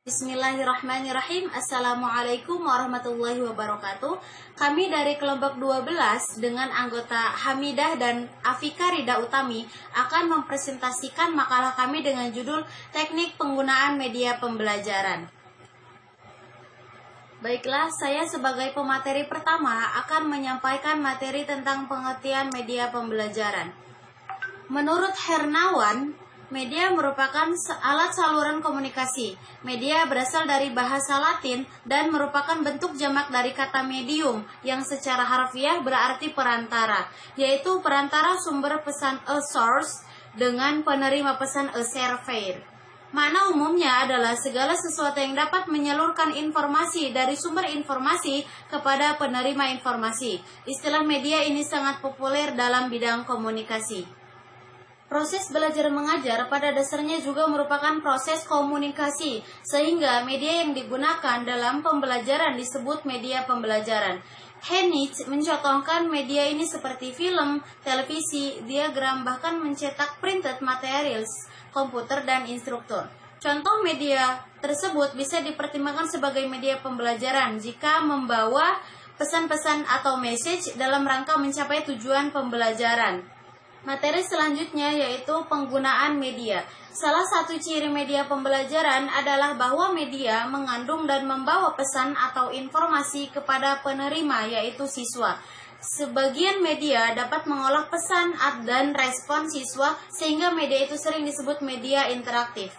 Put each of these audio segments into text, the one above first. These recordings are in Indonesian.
Bismillahirrahmanirrahim. Assalamualaikum warahmatullahi wabarakatuh. Kami dari kelompok 12 dengan anggota Hamidah dan Afika Rida Utami akan mempresentasikan makalah kami dengan judul Teknik Penggunaan Media Pembelajaran. Baiklah, saya sebagai pemateri pertama akan menyampaikan materi tentang pengertian media pembelajaran. Menurut Hernawan, media merupakan alat saluran komunikasi. Media berasal dari bahasa Latin dan merupakan bentuk jamak dari kata medium yang secara harfiah berarti perantara, yaitu perantara sumber pesan a source dengan penerima pesan a server. Makna umumnya adalah segala sesuatu yang dapat menyalurkan informasi dari sumber informasi kepada penerima informasi. Istilah media ini sangat populer dalam bidang komunikasi. Proses belajar mengajar pada dasarnya juga merupakan proses komunikasi, sehingga media yang digunakan dalam pembelajaran disebut media pembelajaran. Heinrich mencontohkan media ini seperti film, televisi, diagram, bahkan mencetak printed materials, komputer, dan instruktur. Contoh media tersebut bisa dipertimbangkan sebagai media pembelajaran jika membawa pesan-pesan atau message dalam rangka mencapai tujuan pembelajaran. Materi selanjutnya yaitu penggunaan media. Salah satu ciri media pembelajaran adalah bahwa media mengandung dan membawa pesan atau informasi kepada penerima, yaitu siswa. Sebagian media dapat mengolah pesan dan respon siswa, sehingga media itu sering disebut media interaktif.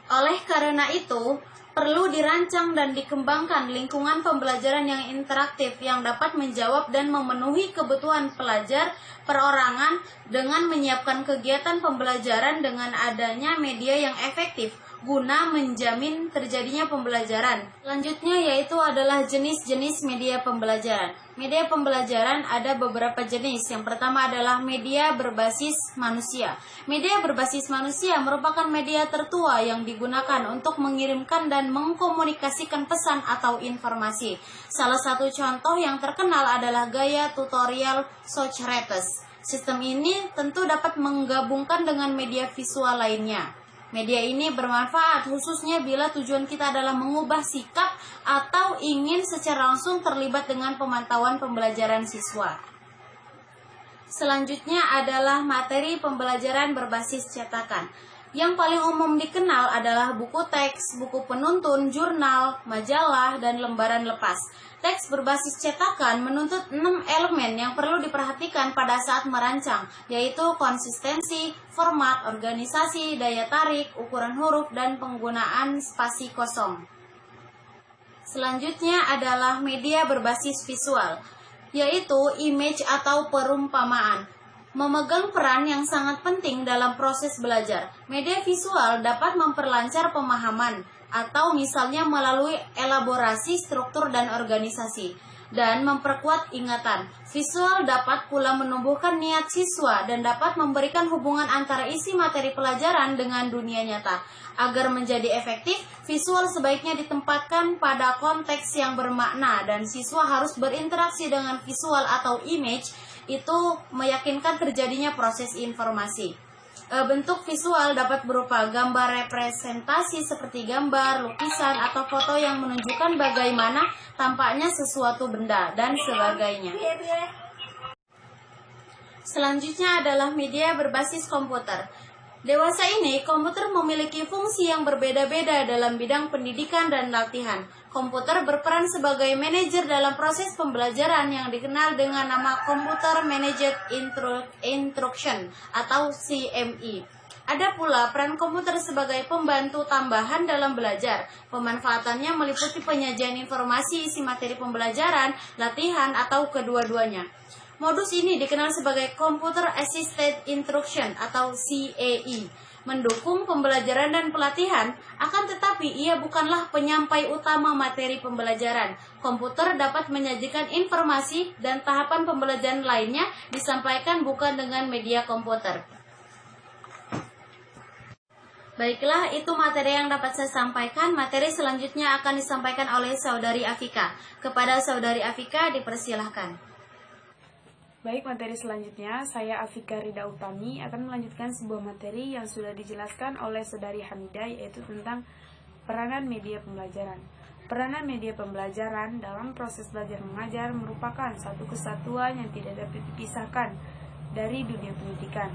Oleh karena itu, perlu dirancang dan dikembangkan lingkungan pembelajaran yang interaktif yang dapat menjawab dan memenuhi kebutuhan pelajar perorangan dengan menyiapkan kegiatan pembelajaran dengan adanya media yang efektif guna menjamin terjadinya pembelajaran. Selanjutnya yaitu adalah jenis-jenis media pembelajaran. Media pembelajaran ada beberapa jenis. Yang pertama adalah media berbasis manusia. Media berbasis manusia merupakan media tertua yang digunakan untuk mengirimkan dan mengkomunikasikan pesan atau informasi. Salah satu contoh yang terkenal adalah gaya tutorial Socrates. Sistem ini tentu dapat menggabungkan dengan media visual lainnya. Media ini bermanfaat khususnya bila tujuan kita adalah mengubah sikap atau ingin secara langsung terlibat dengan pemantauan pembelajaran siswa. Selanjutnya adalah materi pembelajaran berbasis cetakan. Yang paling umum dikenal adalah buku teks, buku penuntun, jurnal, majalah, dan lembaran lepas. Teks berbasis cetakan menuntut 6 elemen yang perlu diperhatikan pada saat merancang, yaitu konsistensi, format, organisasi, daya tarik, ukuran huruf, dan penggunaan spasi kosong. Selanjutnya adalah media berbasis visual, yaitu image atau perumpamaan. Memegang peran yang sangat penting dalam proses belajar. Media visual dapat memperlancar pemahaman, atau misalnya melalui elaborasi struktur dan organisasi, dan memperkuat ingatan. Visual dapat pula menumbuhkan niat siswa dan dapat memberikan hubungan antara isi materi pelajaran dengan dunia nyata. Agar menjadi efektif, visual sebaiknya ditempatkan pada konteks yang bermakna dan siswa harus berinteraksi dengan visual atau image. Itu meyakinkan terjadinya proses informasi. Bentuk visual dapat berupa gambar representasi seperti gambar, lukisan, atau foto yang menunjukkan bagaimana tampaknya sesuatu benda, dan sebagainya. Selanjutnya adalah media berbasis komputer. Dewasa ini, komputer memiliki fungsi yang berbeda-beda dalam bidang pendidikan dan latihan. Komputer berperan sebagai manajer dalam proses pembelajaran yang dikenal dengan nama Computer Managed Instruction atau CMI. Ada pula peran komputer sebagai pembantu tambahan dalam belajar. Pemanfaatannya meliputi penyajian informasi isi materi pembelajaran, latihan, atau kedua-duanya. Modus ini dikenal sebagai Computer Assisted Instruction atau CAI, mendukung pembelajaran dan pelatihan, akan tetapi ia bukanlah penyampai utama materi pembelajaran. Komputer dapat menyajikan informasi dan tahapan pembelajaran lainnya disampaikan bukan dengan media komputer. Baiklah, itu materi yang dapat saya sampaikan. Materi selanjutnya akan disampaikan oleh Saudari Afika. Kepada Saudari Afika dipersilahkan. Baik, materi selanjutnya saya Afika Rida Utami akan melanjutkan sebuah materi yang sudah dijelaskan oleh Saudari Hamidah, yaitu tentang Peranan media pembelajaran. Peranan media pembelajaran dalam proses belajar mengajar merupakan satu kesatuan yang tidak dapat dipisahkan dari dunia pendidikan.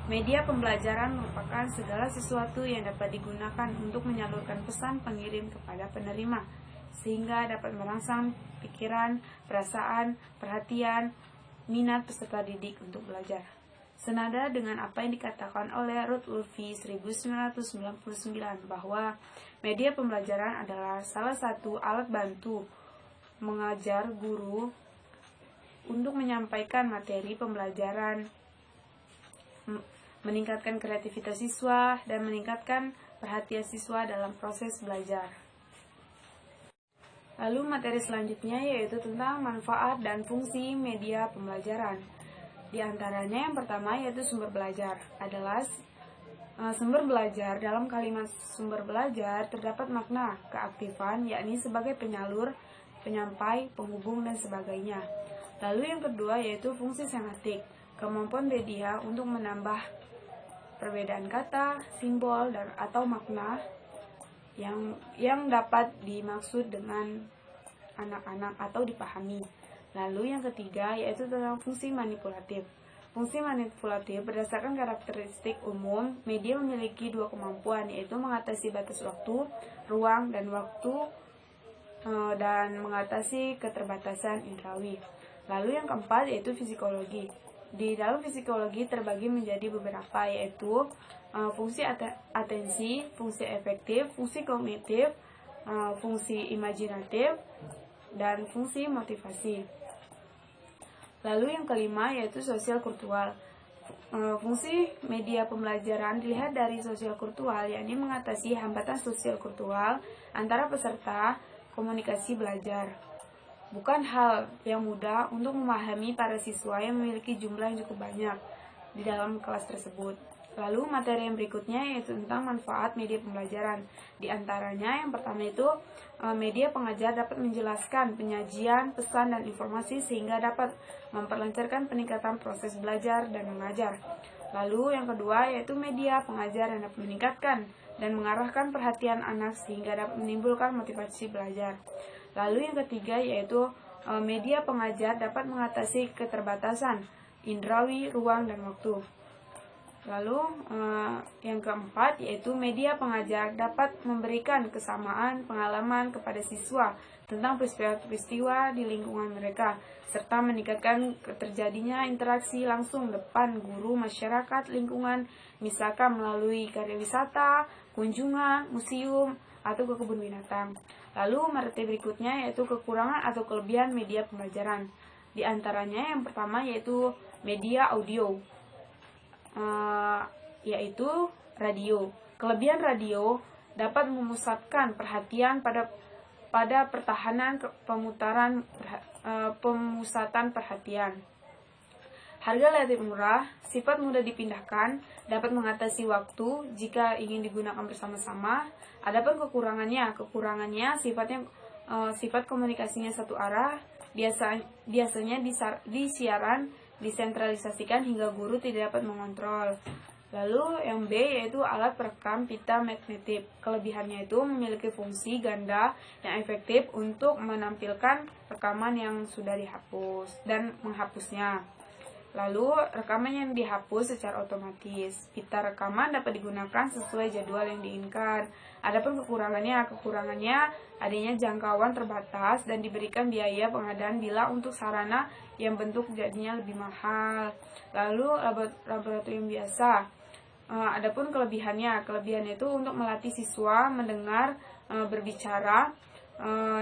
Media pembelajaran merupakan segala sesuatu yang dapat digunakan untuk menyalurkan pesan pengirim kepada penerima, sehingga dapat merangsang pikiran, perasaan, perhatian, minat peserta didik untuk belajar. Senada dengan apa yang dikatakan oleh Ruth Lvy 1999 bahwa media pembelajaran adalah salah satu alat bantu mengajar guru untuk menyampaikan materi pembelajaran, meningkatkan kreativitas siswa, dan meningkatkan perhatian siswa dalam proses belajar. Lalu materi selanjutnya yaitu tentang manfaat dan fungsi media pembelajaran. Di antaranya yang pertama yaitu sumber belajar adalah sumber belajar. Dalam kalimat sumber belajar terdapat makna keaktifan, yakni sebagai penyalur, penyampai, penghubung, dan sebagainya. Lalu yang kedua yaitu fungsi semiotik, kemampuan media untuk menambah perbedaan kata, simbol, dan atau makna yang dapat dimaksud dengan anak-anak atau dipahami. Lalu yang ketiga yaitu tentang fungsi manipulatif. Fungsi manipulatif berdasarkan karakteristik umum, media memiliki dua kemampuan, yaitu mengatasi batas waktu, ruang, dan waktu, dan mengatasi keterbatasan indrawi. Lalu yang keempat yaitu psikologi. Di dalam psikologi terbagi menjadi beberapa, yaitu fungsi atensi, fungsi efektif, fungsi kognitif, fungsi imajinatif, dan fungsi motivasi. Lalu yang kelima yaitu sosial kultural. Fungsi media pembelajaran dilihat dari sosial kultural, yakni mengatasi hambatan sosial kultural antara peserta komunikasi belajar. Bukan hal yang mudah untuk memahami para siswa yang memiliki jumlah yang cukup banyak di dalam kelas tersebut. Lalu materi yang berikutnya yaitu tentang manfaat media pembelajaran. Di antaranya yang pertama itu media pengajar dapat menjelaskan penyajian, pesan, dan informasi sehingga dapat memperlancarkan peningkatan proses belajar dan mengajar. Lalu yang kedua yaitu media pengajar yang dapat meningkatkan dan mengarahkan perhatian anak sehingga dapat menimbulkan motivasi belajar. Lalu yang ketiga yaitu media pengajar dapat mengatasi keterbatasan indrawi, ruang, dan waktu. Lalu yang keempat yaitu media pengajar dapat memberikan kesamaan pengalaman kepada siswa tentang peristiwa-peristiwa di lingkungan mereka, serta meningkatkan terjadinya interaksi langsung depan guru, masyarakat, lingkungan, misalkan melalui karya wisata, kunjungan, museum, atau ke kebun binatang. Lalu materi berikutnya yaitu kekurangan atau kelebihan media pembelajaran. Di antaranya yang pertama yaitu media audio, yaitu radio. Kelebihan radio dapat memusatkan perhatian pada pertahanan pemusatan perhatian. Harga relatif murah, sifat mudah dipindahkan, dapat mengatasi waktu jika ingin digunakan bersama-sama. Adapun kekurangannya sifat komunikasinya satu arah, biasanya di siaran disentralisasikan hingga guru tidak dapat mengontrol. Lalu yang B yaitu alat perekam pita magnetik. Kelebihannya itu memiliki fungsi ganda yang efektif untuk menampilkan rekaman yang sudah dihapus dan menghapusnya. Lalu rekaman yang dihapus secara otomatis. Pita rekaman dapat digunakan sesuai jadwal yang diinginkan. Adapun kekurangannya adanya jangkauan terbatas dan diberikan biaya pengadaan bila untuk sarana yang bentuk jadinya lebih mahal. Lalu laboratorium biasa. Adapun kelebihannya itu untuk melatih siswa mendengar, berbicara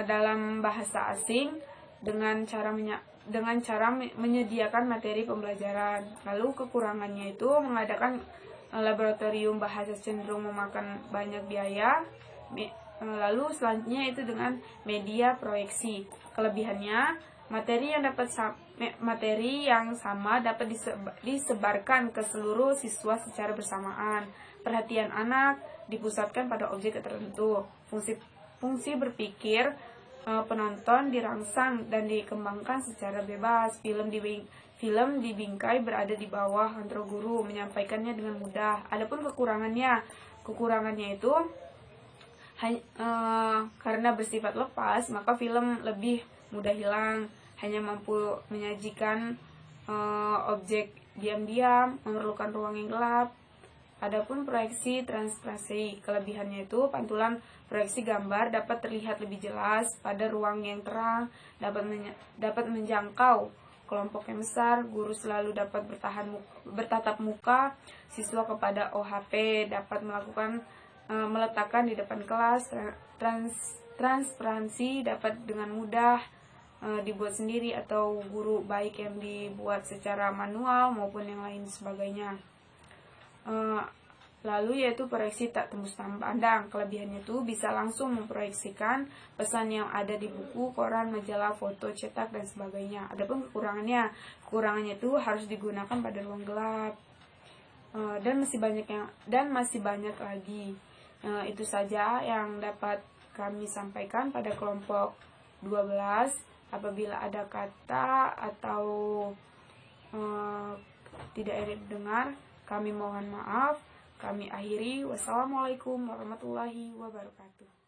dalam bahasa asing dengan cara menyediakan materi pembelajaran. Lalu kekurangannya itu mengadakan laboratorium bahasa cenderung memakan banyak biaya. Lalu selanjutnya itu dengan media proyeksi. Kelebihannya materi yang sama dapat disebarkan ke seluruh siswa secara bersamaan. Perhatian anak dipusatkan pada objek tertentu. Fungsi berpikir penonton dirangsang dan dikembangkan secara bebas. Film dibingkai berada di bawah kontrol guru, menyampaikannya dengan mudah. Adapun kekurangannya itu Karena bersifat lepas, maka film lebih mudah hilang, hanya mampu menyajikan objek diam-diam, memerlukan ruang yang gelap. Adapun proyeksi transparansi, kelebihannya itu pantulan proyeksi gambar dapat terlihat lebih jelas pada ruang yang terang, dapat menjangkau kelompok yang besar, guru selalu dapat bertatap muka, siswa kepada OHP dapat meletakkan di depan kelas. Transparansi dapat dengan mudah dibuat sendiri atau guru, baik yang dibuat secara manual maupun yang lain sebagainya. Lalu yaitu proyeksi tak tembus pandang, kelebihannya itu bisa langsung memproyeksikan pesan yang ada di buku, koran, majalah, foto, cetak dan sebagainya. Adapun kekurangannya itu harus digunakan pada ruang gelap. Dan masih banyak lagi. Itu saja yang dapat kami sampaikan pada kelompok 12. Apabila ada kata atau tidak enak dengar, kami mohon maaf. Kami akhiri. Wassalamualaikum warahmatullahi wabarakatuh.